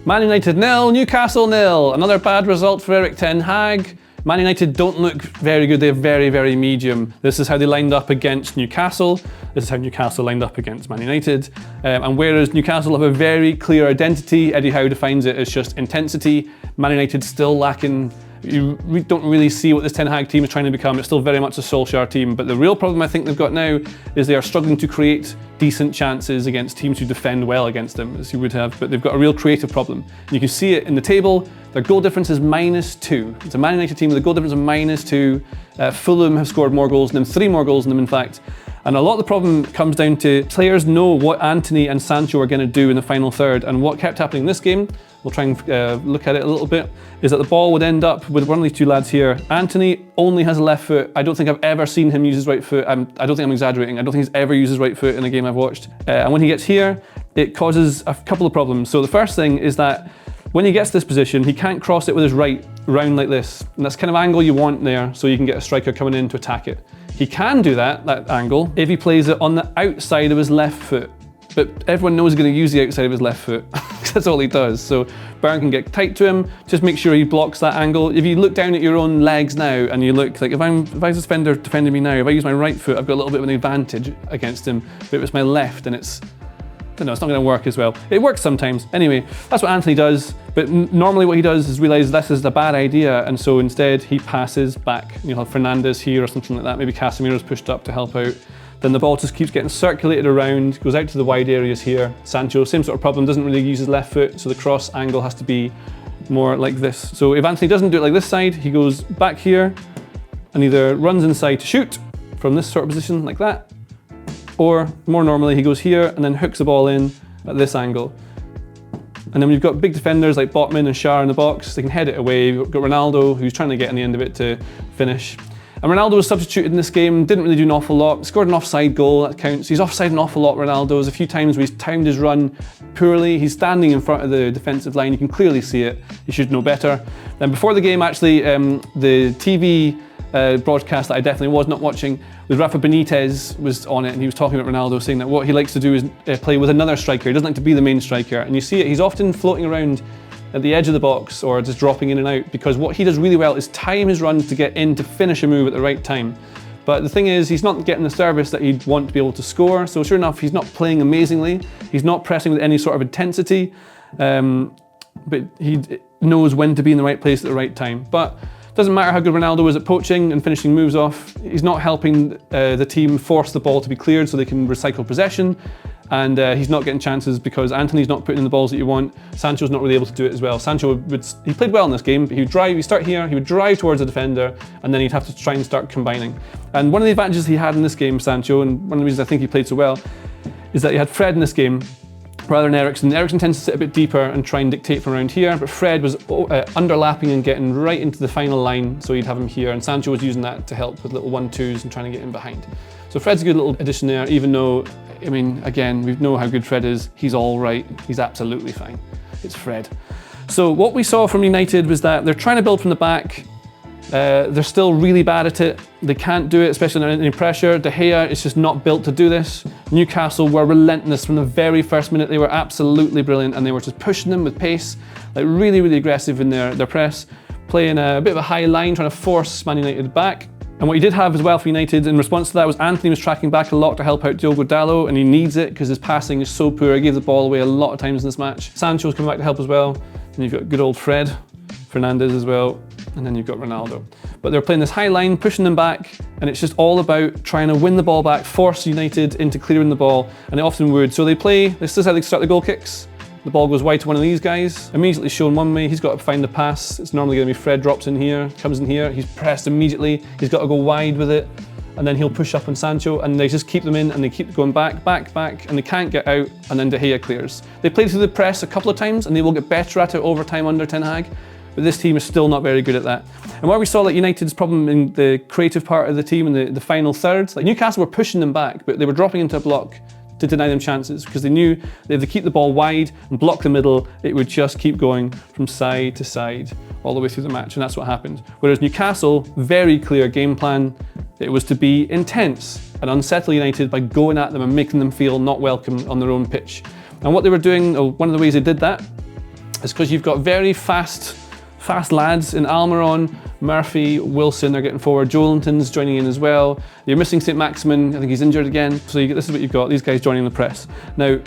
Man United 0, Newcastle 0. Another bad result for Erik ten Hag. Man United don't look very good, they're very, very medium. This is how they lined up against Newcastle. This is how Newcastle lined up against Man United. And whereas Newcastle have a very clear identity, Eddie Howe defines it as just intensity, Man United still lacking. You don't really see what this Ten Hag team is trying to become. It's still very much a Solskjaer team, but the real problem I think they've got now is they are struggling to create decent chances against teams who defend well against them, as you would have, but they've got a real creative problem. And you can see it in the table. Their goal difference is -2. It's a Man United team with a goal difference of -2. Fulham have scored more goals than them, 3 more goals than them in fact. And a lot of the problem comes down to players know what Antony and Sancho are going to do in the final third. And what kept happening in this game, we'll try and look at it a little bit, is that the ball would end up with one of these two lads here. Antony only has a left foot. I don't think I've ever seen him use his right foot. I don't think I'm exaggerating. I don't think he's ever used his right foot in a game I've watched. And when he gets here, it causes a couple of problems. So the first thing is that when he gets this position, he can't cross it with his right round like this. And that's the kind of angle you want there, so you can get a striker coming in to attack it. He can do that angle, if he plays it on the outside of his left foot. But everyone knows he's going to use the outside of his left foot. That's all he does. So Bayern can get tight to him, just make sure he blocks that angle. If you look down at your own legs now and you look, like if I was a defender defending me now, if I use my right foot, I've got a little bit of an advantage against him. But if it's my left and it's not going to work as well. It works sometimes. Anyway, that's what Antony does, but normally what he does is realise this is a bad idea, and so instead he passes back. You'll have Fernandes here or something like that, maybe Casemiro's pushed up to help out. Then the ball just keeps getting circulated around, goes out to the wide areas here. Sancho, same sort of problem, doesn't really use his left foot, so the cross angle has to be more like this. So if Antony doesn't do it like this side, he goes back here and either runs inside to shoot from this sort of position like that, or more normally he goes here and then hooks the ball in at this angle. And then we've got big defenders like Botman and Schär in the box, they can head it away. We've got Ronaldo, who's trying to get in the end of it to finish. And Ronaldo was substituted in this game, didn't really do an awful lot, scored an offside goal, that counts. He's offside an awful lot, Ronaldo. There's a few times where he's timed his run poorly. He's standing in front of the defensive line, you can clearly see it. He should know better. Then before the game, actually, the TV broadcast that I definitely was not watching with Rafa Benitez was on it, and he was talking about Ronaldo, saying that what he likes to do is play with another striker. He doesn't like to be the main striker, and you see it, he's often floating around at the edge of the box or just dropping in and out, because what he does really well is time his runs to get in to finish a move at the right time. But the thing is, he's not getting the service that he'd want to be able to score, so sure enough, he's not playing amazingly, he's not pressing with any sort of intensity, but he knows when to be in the right place at the right time. But doesn't matter how good Ronaldo is at poaching and finishing moves off, he's not helping the team force the ball to be cleared so they can recycle possession, and he's not getting chances because Antony's not putting in the balls that you want. Sancho's not really able to do it as well. Sancho he played well in this game, but he'd start here, he would drive towards the defender, and then he'd have to try and start combining. And one of the advantages he had in this game, Sancho, and one of the reasons I think he played so well, is that he had Fred in this game rather than Eriksen. Eriksen tends to sit a bit deeper and try and dictate from around here, but Fred was underlapping and getting right into the final line, so you'd have him here, and Sancho was using that to help with little 1-2s and trying to get in behind. So Fred's a good little addition there, even though, I mean, again, we know how good Fred is. He's all right. He's absolutely fine. It's Fred. So what we saw from United was that they're trying to build from the back. They're still really bad at it. They can't do it, especially under any pressure. De Gea is just not built to do this. Newcastle were relentless from the very first minute. They were absolutely brilliant, and they were just pushing them with pace, like really, really aggressive in their press, playing a bit of a high line, trying to force Man United back. And what you did have as well for United in response to that was Antony was tracking back a lot to help out Diogo Dalot, and he needs it because his passing is so poor. He gave the ball away a lot of times in this match. Sancho's coming back to help as well. And you've got good old Fred, Fernandes as well, and then you've got Ronaldo. But they're playing this high line, pushing them back, and it's just all about trying to win the ball back, force United into clearing the ball, and they often would. So this is how they start the goal kicks. The ball goes wide to one of these guys, immediately shown one way, he's got to find the pass. It's normally going to be Fred drops in here, comes in here, he's pressed immediately, he's got to go wide with it, and then he'll push up on Sancho, and they just keep them in, and they keep going back, and they can't get out, and then De Gea clears. They played through the press a couple of times, and they will get better at it over time under Ten Hag, but this team is still not very good at that. And where we saw like United's problem in the creative part of the team in the final third, like Newcastle were pushing them back, but they were dropping into a block to deny them chances, because they knew that if they keep the ball wide and block the middle, it would just keep going from side to side all the way through the match, and that's what happened. Whereas Newcastle, very clear game plan, it was to be intense and unsettle United by going at them and making them feel not welcome on their own pitch. And what they were doing, or one of the ways they did that, It's because you've got very fast lads in Almiron, Murphy, Wilson are getting forward, Joelinton's joining in as well. You're missing St. Maximin, I think he's injured again. So this is what you've got, these guys joining the press. Now,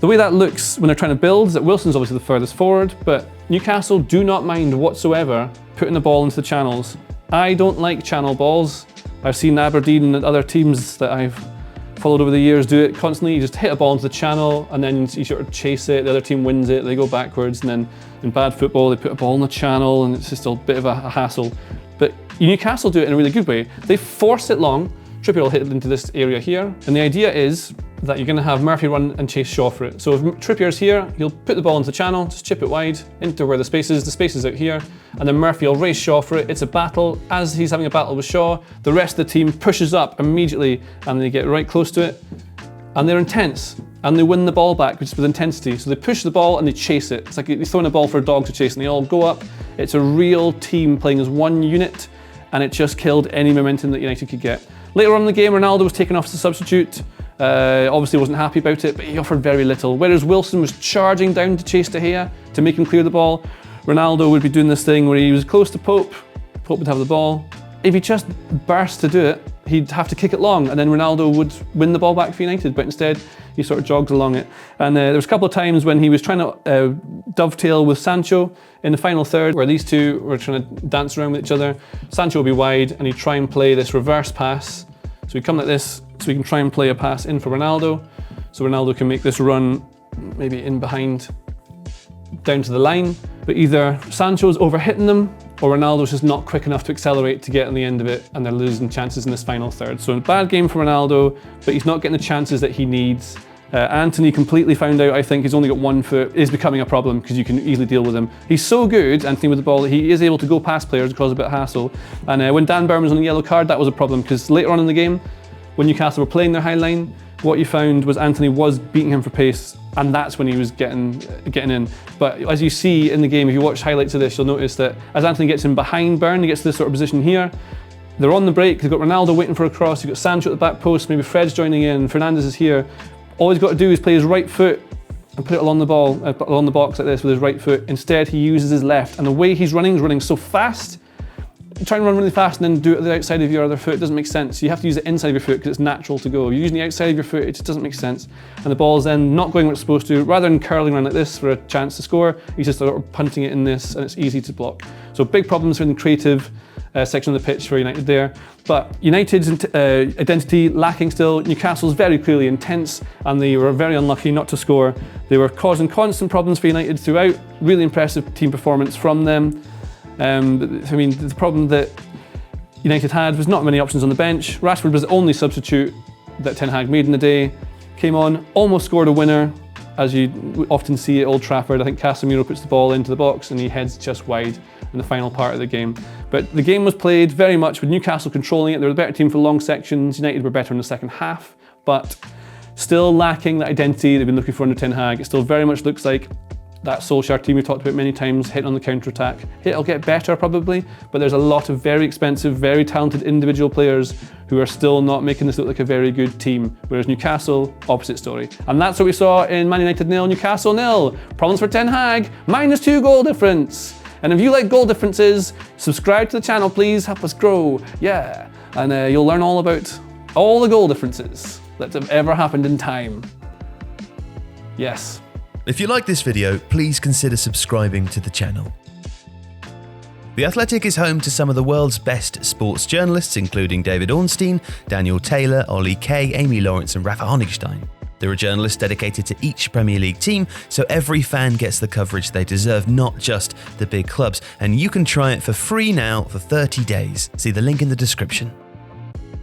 the way that looks when they're trying to build is that Wilson's obviously the furthest forward, but Newcastle do not mind whatsoever putting the ball into the channels. I don't like channel balls. I've seen Aberdeen and other teams that I've followed over the years do it constantly. You just hit a ball into the channel and then you sort of chase it, the other team wins it, they go backwards, and then in bad football they put a ball in the channel and it's just a bit of a hassle. But Newcastle do it in a really good way. They force it long, Trippier will hit it into this area here, and the idea is that you're going to have Murphy run and chase Shaw for it. So if Trippier's here, he'll put the ball into the channel, just chip it wide into where the space is out here, and then Murphy will race Shaw for it. It's a battle. As he's having a battle with Shaw, the rest of the team pushes up immediately and they get right close to it, and they're intense, and they win the ball back just with intensity. So they push the ball and they chase it. It's like you're throwing a ball for a dog to chase, and they all go up. It's a real team playing as one unit, and it just killed any momentum that United could get. Later on in the game, Ronaldo was taken off as a substitute. Obviously wasn't happy about it, but he offered very little. Whereas Wilson was charging down to chase De Gea to make him clear the ball, Ronaldo would be doing this thing where he was close to Pope would have the ball. If he just burst to do it, he'd have to kick it long, and then Ronaldo would win the ball back for United, but instead he sort of jogged along it. And there was a couple of times when he was trying to dovetail with Sancho in the final third, where these two were trying to dance around with each other. Sancho would be wide, and he'd try and play this reverse pass. So he'd come like this, so he can try and play a pass in for Ronaldo, so Ronaldo can make this run maybe in behind down to the line, but either Sancho's overhitting them or Ronaldo's just not quick enough to accelerate to get on the end of it, and they're losing chances in this final third. So a bad game for Ronaldo, but he's not getting the chances that he needs. Antony completely found out, I think, he's only got 1 foot, is becoming a problem because you can easily deal with him. He's so good, Antony, with the ball, that he is able to go past players and cause a bit of hassle. And when Dan Burn was on the yellow card, that was a problem, because later on in the game, when Newcastle were playing their high line, what you found was Antony was beating him for pace, and that's when he was getting in. But as you see in the game, if you watch highlights of this, you'll notice that as Antony gets in behind Burn, he gets to this sort of position here, they're on the break, they've got Ronaldo waiting for a cross, you've got Sancho at the back post, maybe Fred's joining in, Fernandes is here. All he's got to do is play his right foot and put it along the ball, along the box like this with his right foot. Instead, he uses his left, and the way he's running so fast. Try and run really fast and then do it at the outside of your other foot. It doesn't make sense. You have to use the inside of your foot because it's natural to go. If you're using the outside of your foot, it just doesn't make sense. And the ball's then not going where it's supposed to. Rather than curling around like this for a chance to score, he's just sort of punting it in this, and it's easy to block. So big problems in the creative section of the pitch for United there. But United's identity lacking still. Newcastle's very clearly intense, and they were very unlucky not to score. They were causing constant problems for United throughout. Really impressive team performance from them. I mean, the problem that United had was not many options on the bench. Rashford was the only substitute that Ten Hag made in the day. Came on, almost scored a winner, as you often see at Old Trafford. I think Casemiro puts the ball into the box and he heads just wide in the final part of the game. But the game was played very much with Newcastle controlling it. They were the better team for long sections. United were better in the second half, but still lacking that identity they've been looking for under Ten Hag. It still very much looks like that Solskjaer team we talked about many times, hit on the counter-attack. It'll get better probably, but there's a lot of very expensive, very talented individual players who are still not making this look like a very good team. Whereas Newcastle, opposite story. And that's what we saw in Man United 0, Newcastle 0. Problems for Ten Hag, -2 goal difference. And if you like goal differences, subscribe to the channel please, help us grow, yeah. And you'll learn all about all the goal differences that have ever happened in time. Yes. If you like this video, please consider subscribing to the channel. The Athletic is home to some of the world's best sports journalists, including David Ornstein, Daniel Taylor, Ollie Kay, Amy Lawrence and Rafa Honigstein. There are journalists dedicated to each Premier League team, so every fan gets the coverage they deserve, not just the big clubs. And you can try it for free now for 30 days. See the link in the description.